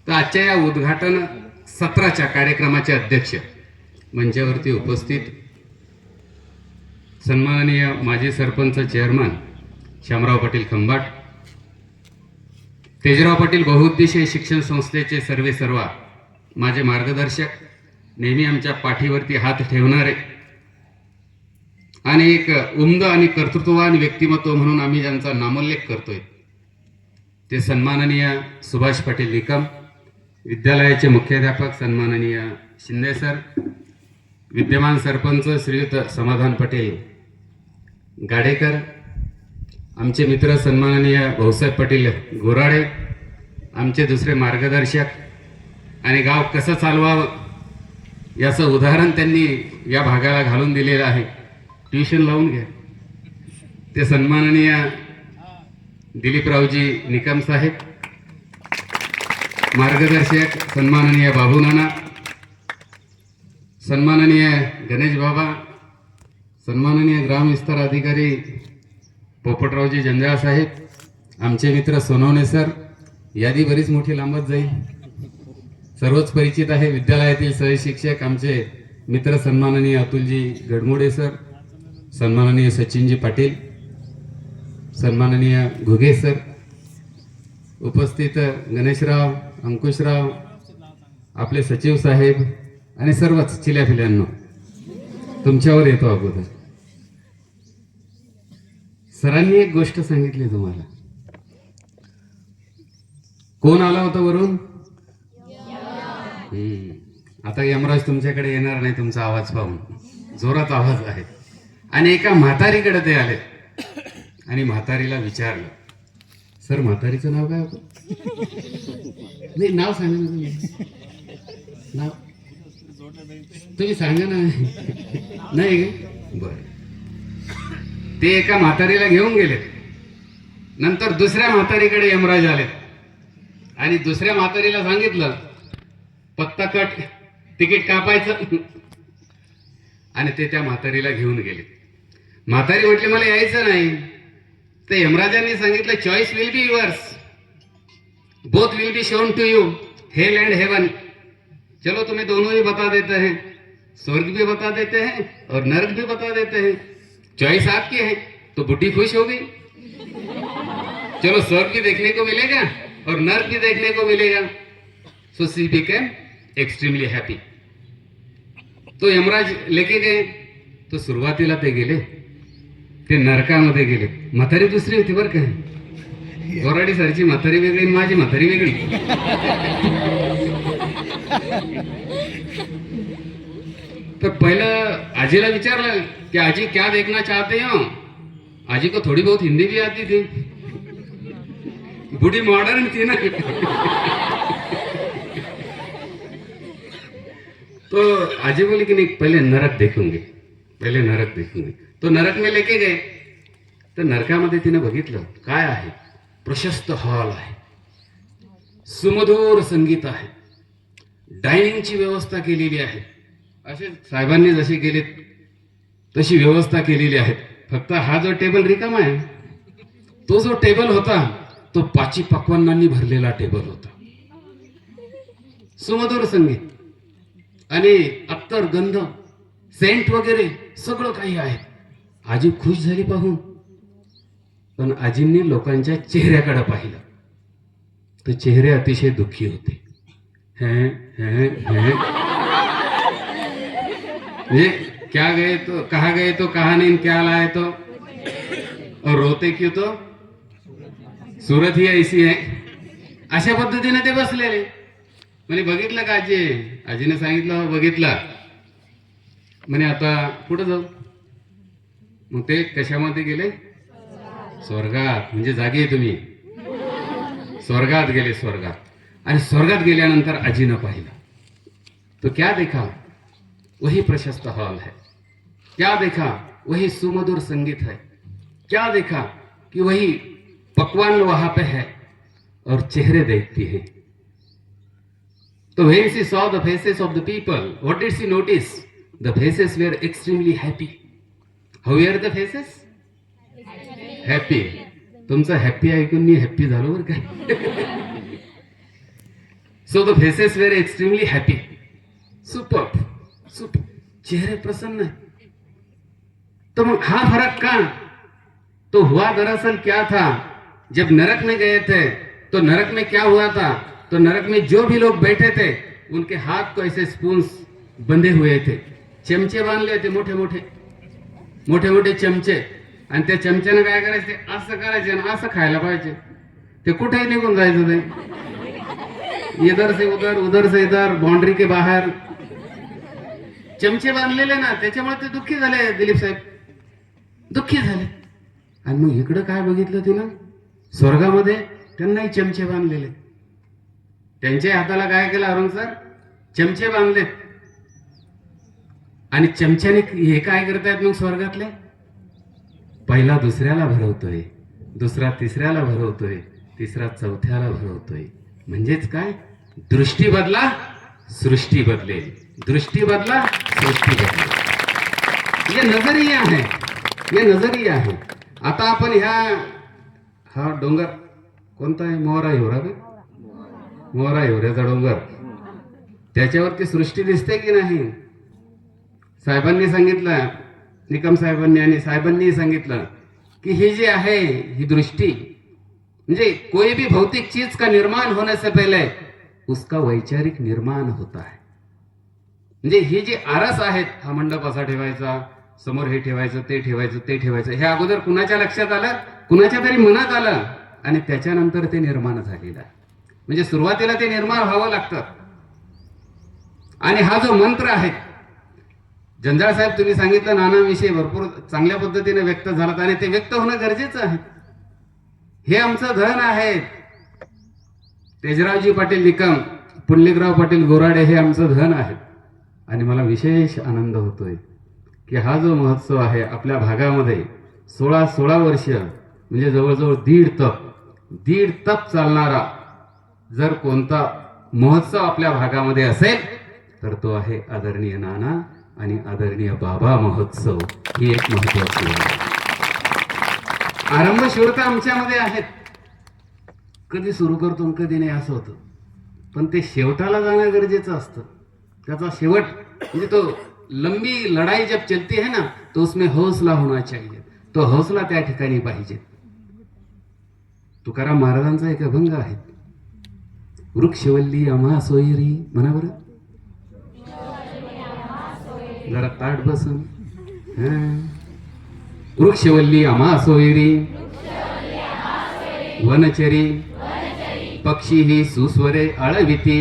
तर आजच्या या उद्घाटन सत्राच्या कार्यक्रमाचे अध्यक्ष, मंचावरती उपस्थित सन्माननीय माजी सरपंच चेअरमन श्यामराव पाटील खंबाट, तेजराव पाटील बहुउद्देशीय शिक्षण संस्थेचे सर्वेसर्वा, माझे मार्गदर्शक, नेहमी आमच्या पाठीवरती हात ठेवणारे आणि एक उमद आणि कर्तृत्ववान व्यक्तिमत्व म्हणून आम्ही ज्यांचा नामोल्लेख करतोय ते सन्माननीय सुभाष पाटील निकम, विद्यालयाचे मुख्याध्यापक सन्माननीय शिंदे सर, विद्यमान सरपंच श्रीयुत समाधान पाटील गाडेकर, आमचे मित्र सन्माननीय भाऊसाहेब पाटील गोराडे, आमचे दुसरे मार्गदर्शक आणि गाव कसं चालवावं याचं उदाहरण त्यांनी या भागाला घालून दिलेलं आहे. ट्युशन लावून घ्या. ते सन्माननीय दिलीपरावजी निकम साहेब, मार्गदर्शक सन्माननीय बाबू नाना, सन्माननीय गणेश बाबा, सन्माननीय ग्राम विस्तार अधिकारी पोपटरावजी जंजाळ साहेब, आमचे मित्र सोनवणे सर, यादी बरीच मोठी लांबत जाईल, सर्वच परिचित आहे. विद्यालयातील सहशिक्षक आमचे मित्र सन्माननीय अतुलजी गडमोडे सर, सन्माननीय सचिनजी पाटील, सन्माननीय घुगे सर, उपस्थित गणेशराव, अंकुशराव, आपले सचिव साहेब आणि सर्वच चिल्याफिल्यांनो, तुमच्यावर येतो अगोदर. सरांनी एक गोष्ट सांगितली तुम्हाला. कोण आला होता वरून? आता यमराज तुमच्याकडे येणार नाही तुमचा आवाज पाहून, जोरात आवाज आहे. आणि एका म्हातारीकडे ते आले आणि म्हातारीला विचारलं, सर म्हातारीचं नाव काय होतं? नाही, नाव सांगा ना तुम्ही. नाव तुम्ही सांगा ना. नाही बर. ते एका म्हातारीला घेऊन गेले. नंतर दुसऱ्या म्हातारीकडे यमराज आले आणि दुसऱ्या म्हातारीला सांगितलं, पत्ता कट, तिकीट कापायचं. आणि ते त्या म्हातारीला घेऊन गेले. म्हातारी म्हटली मला यायचं नाही. ते यमराजांनी सांगितलं, choice will be yours, both will be shown to you, hell and heaven. चलो तुम्हें दोनों ही बता देते हैं, स्वर्ग भी बता देते हैं और नरक भी बता देते हैं. चॉइस आपकी है. तो बुढ़ी खुश हो गई. चलो स्वर्ग भी देखने को मिलेगा और नरक भी देखने को मिलेगा. So she became extremely happy. तो यमराज लेके गए. तो सुरुवातीला ते गेले, ते नरकामध्ये गेले. म्हातारी दुसरी होती बरं का. गोराडी सरची म्हातारी वेगळी, माझी म्हातारी वेगळी. तो पहिलं आजीला विचारलं कि आजी क्या देखना चाहते हो. आजी को थोड़ी बहुत हिंदी भी आती थी. बूढ़ी मॉडर्न थी ना. तो आजी बोली कि नहीं, पहले नरक देखूंगी, पहले नरक देखूंगी. तो नरक में लेके गए. तर नरकामध्ये तिने बघितलं काय आहे. प्रशस्त हॉल आहे, सुमधुर संगीत आहे, डायनिंगची व्यवस्था केलेली आहे. असे साहेबांनी जसे केले तशी व्यवस्था केलेली आहे. फक्त हा जो टेबल रिकामा आहे, तो जो टेबल होता तो पाची पक्वान्नांनी भरलेला टेबल होता. सुमधुर संगीत आणि अत्तर, गंध, सेंट वगैरे सगळं काही आहे. आजी खुश झाली पाहून. पण आजींनी लोकांच्या चेहऱ्याकडे पाहिलं तर चेहरे अतिशय दुःखी होते. ये क्या गए तो कहा नहीं, क्या लाए तो, और रोते क्यों तो सूरत ही ऐसी है. अशा पद्धतीने ते बसलेले. म्हणे बघितलं का आजी? आजीने सांगितलं बघितलं. म्हणे आता कुठं जाऊ? मग ते कशामध्ये गेले? स्वर्गात. म्हणजे जागे तुम्ही स्वर्गात गेले. स्वर्गात. आणि स्वर्गात गेल्यानंतर आजीनं पाहिलं तो क्या देखा, वही प्रशस्त हॉल है. क्या देखा, वही सुमधुर संगीत है. क्या देखा कि वही पकवान वहां पे है और चेहरे देखती है. तो when she saw the faces of the people, what did she notice? The faces were extremely happy. How were the faces? Happy. तुमचं हॅप्पी ऐकून मी हॅप्पी झालो बरं का. So the faces were extremely happy, super super, चेहरे प्रसन्न है। तो मग हा फर्क का? तो हुआ दरअसल क्या था, जब नरक में गए थे तो नरक में क्या हुआ था, तो नरक में जो भी लोग बैठे थे उनके हाथ को ऐसे स्पून्स बंधे हुए थे, चमचे बांधले होते, मोठे मोठे मोठे मोठे चमचे, आणि त्या चमच्यानं काय करायचे, असं करायचे आणि असं खायला पाहिजे, ते कुठेही निघून जायचं, ते इधर से उधर उधर से इधर, बाउंड्री के बाहेर चमचे बांधलेले ना, त्याच्यामुळे ते दुःखी झाले, दिलीप साहेब दुःखी झाले। आणि मग इकडं काय बघितलं तिनं, स्वर्गामध्ये त्यांनाही चमचे बांधलेले, त्यांच्या हाताला काय केलं अरुण सर, चमचे बांधलेत, आणि चमच्याने हे काय करतायत मग स्वर्गातले, पहिला दुसऱ्याला भरवतोय, दुसरा तिसऱ्याला भरवतोय, तिसरा चौथ्याला भरवतोय। म्हणजेच काय, दृष्टी बदला सृष्टी बदलेल, दृष्टी बदला सृष्टी बदलेल। ये नजरिया है, ये नजरिया है। आता आपण हा डोंगर कोणता आहे, मोहरा हिवरा का, मोहरा हिवऱ्याचा डोंगर, त्याच्यावरती सृष्टी दिसते की नाही? साहेबांनी सांगितलं, निकम साहेबांनी आणि साहेबांनी सांगितलं कि ही जी आहे ही दृष्टी, म्हणजे कोई भी भौतिक चीज का निर्माण होने से पहले उसका वैचारिक निर्माण होता है। म्हणजे ही जी आरस आहेत, हा मंडप असा ठेवायचा, समोर हे ठेवायचं, ते ठेवायचं, ते ठेवायचं, हे अगोदर कुणाच्या लक्षात आलं, कुणाच्या तरी मनात आलं, आणि त्याच्यानंतर ते निर्माण झालेलं आहे। म्हणजे सुरुवातीला ते निर्माण व्हावं लागतं। आणि हा जो मंत्र आहे, जंजाळ साहेब तुम्ही सांगितलं, नानाविषयी भरपूर चांगल्या पद्धतीने व्यक्त झालात, आणि ते व्यक्त होणं गरजेचं आहे। हे आमचं धन आहे, तेजरावजी पाटील निकम, पुंडलिकराव पाटील गोराडे हे आमचं धन आहे। आणि मला विशेष आनंद होतोय की हा जो महोत्सव आहे आपल्या भागामध्ये 16 वर्ष, म्हणजे जवळजवळ दीड तप चालणारा जर कोणता महोत्सव आपल्या भागामध्ये असेल तर तो आहे आदरणीय नाना आणि आदरणीय बाबा महोत्सव। ही एक महत्वाची आहे। आरंभ शूरता आमच्यामध्ये आहेत, कधी सुरू करतो आणि कधी नाही असं होतं, पण ते शेवटाला जाणं गरजेचं असतं। त्याचा शेवट म्हणजे तो लंबी लढाई जब चलती है ना, तो उसमें हौसला होना चाहिए, तो हौसला त्या ठिकाणी पाहिजे। तुकाराम महाराजांचा एक अभंग आहे, वृक्षवल्ली आम्हा सोयरी, म्हणा बरं जरा ताट बसून, वृक्षवल्ली आम्हा सोयरी, वनचरी पक्षी ही सुस्वरे आळविती,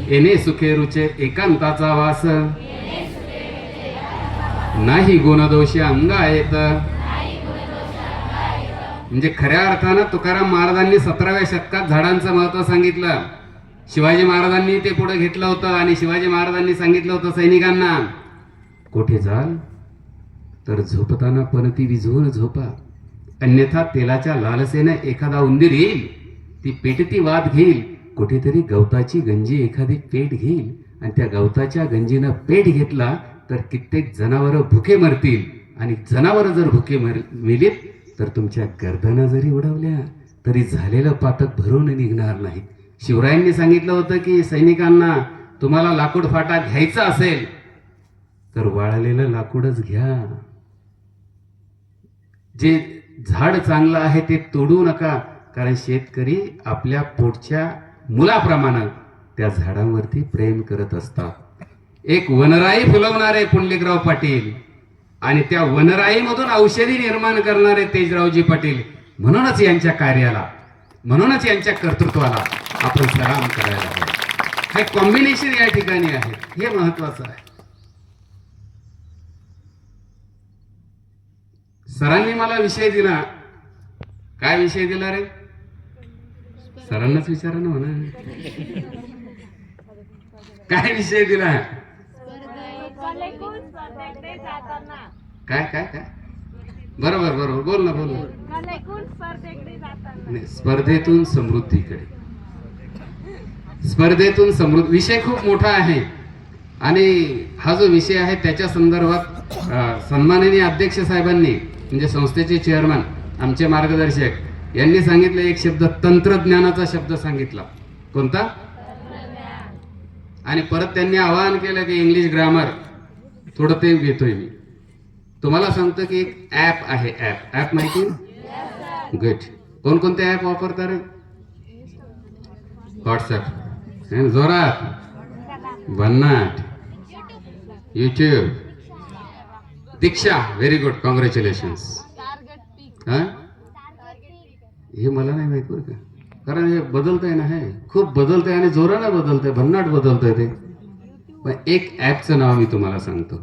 येणे सुखे रुचे एकांताचा वास, नाही गुणदोष अंगा येत। म्हणजे खऱ्या अर्थानं तुकाराम महाराजांनी 17व्या शतकात झाडांचं महत्व सांगितलं। शिवाजी महाराजांनी ते पुढे घेतलं होतं, आणि शिवाजी महाराजांनी सांगितलं होतं सैनिकांना, कोठे जाल तर झोपताना पणती विझवून झोपा, अन्यथा तेलाच्या लालसेने एखादा उंदीर येईल, ती पेटती वाद घेईल, कुठेतरी गवताची गंजी एखादी पेट घेईल, आणि त्या गवताच्या गंजीनं पेट घेतला तर कित्येक जनावरं भुके मरतील, आणि जनावरं जर भुके मेलीत तर तुमच्या गर्दना जरी उडवल्या तरी झालेलं पातक भरून निघणार नाही। शिवरायांनी सांगितलं होतं की सैनिकांना, तुम्हाला लाकूड फाटा घ्यायचा असेल तर वाळलेलं लाकूडच घ्या, जे झाड चांगलं आहे ते तोडू नका, कारण शेतकरी आपल्या पोटच्या मुलाप्रमाणे त्या झाडांवरती प्रेम करत असतात। एक वनराई फुलवणारे पुंडलिकराव पाटील, आणि त्या वनराईमधून औषधी निर्माण करणारे तेजरावजी पाटील, म्हणूनच यांच्या कार्याला, म्हणूनच यांच्या कर्तृत्वाला आपण सलाम करायला हवे। हे कॉम्बिनेशन या ठिकाणी आहे, हे महत्वाचं आहे। सरांनी मला विषय दिला, काय विषय दिला रे, सरांनाच विचारा ना म्हणा, काय विषय दिला, काय काय काय, बरोबर बरोबर, बोल ना बोल। स्पर्धेतून समृद्धीकडे, स्पर्धेतून समृद्धी, विषय खूप मोठा आहे। आणि हा जो विषय आहे त्याच्या संदर्भात सन्माननीय अध्यक्ष साहेबांनी, म्हणजे संस्थेचे चेअरमन, आमचे मार्गदर्शक यांनी सांगितलं एक शब्द, तंत्रज्ञानाचा शब्द सांगितला. कोणता? आणि परत त्यांनी आवाहन केलं की इंग्लिश ग्रामर थोडं ते घेतोय मी. तुम्हाला सांगतो की एक ऍप आहे. ऍप माहिती? गुड. कोणकोणते ऍप वापरता रे? व्हॉट्सअप, जोरात, भन्नाट, युट्यूब, दीक्षा, व्हेरी गुड, कॉंग्रॅच्युलेशन्स. हा, हे मला नाही माहित बरं का, कारण हे बदलतंय ना, हे खूप बदलतंय आणि जोरानं बदलतंय, भन्नाट बदलतंय ते. पण एक ऍपचं नाव मी तुम्हाला सांगतो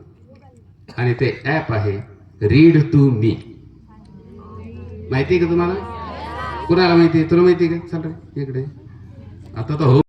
आणि ते ऍप आहे रीड टू मी. माहिती आहे का तुम्हाला? कुणाला माहिती आहे? तुला माहिती आहे का? चल रे इकडे. आता तर हो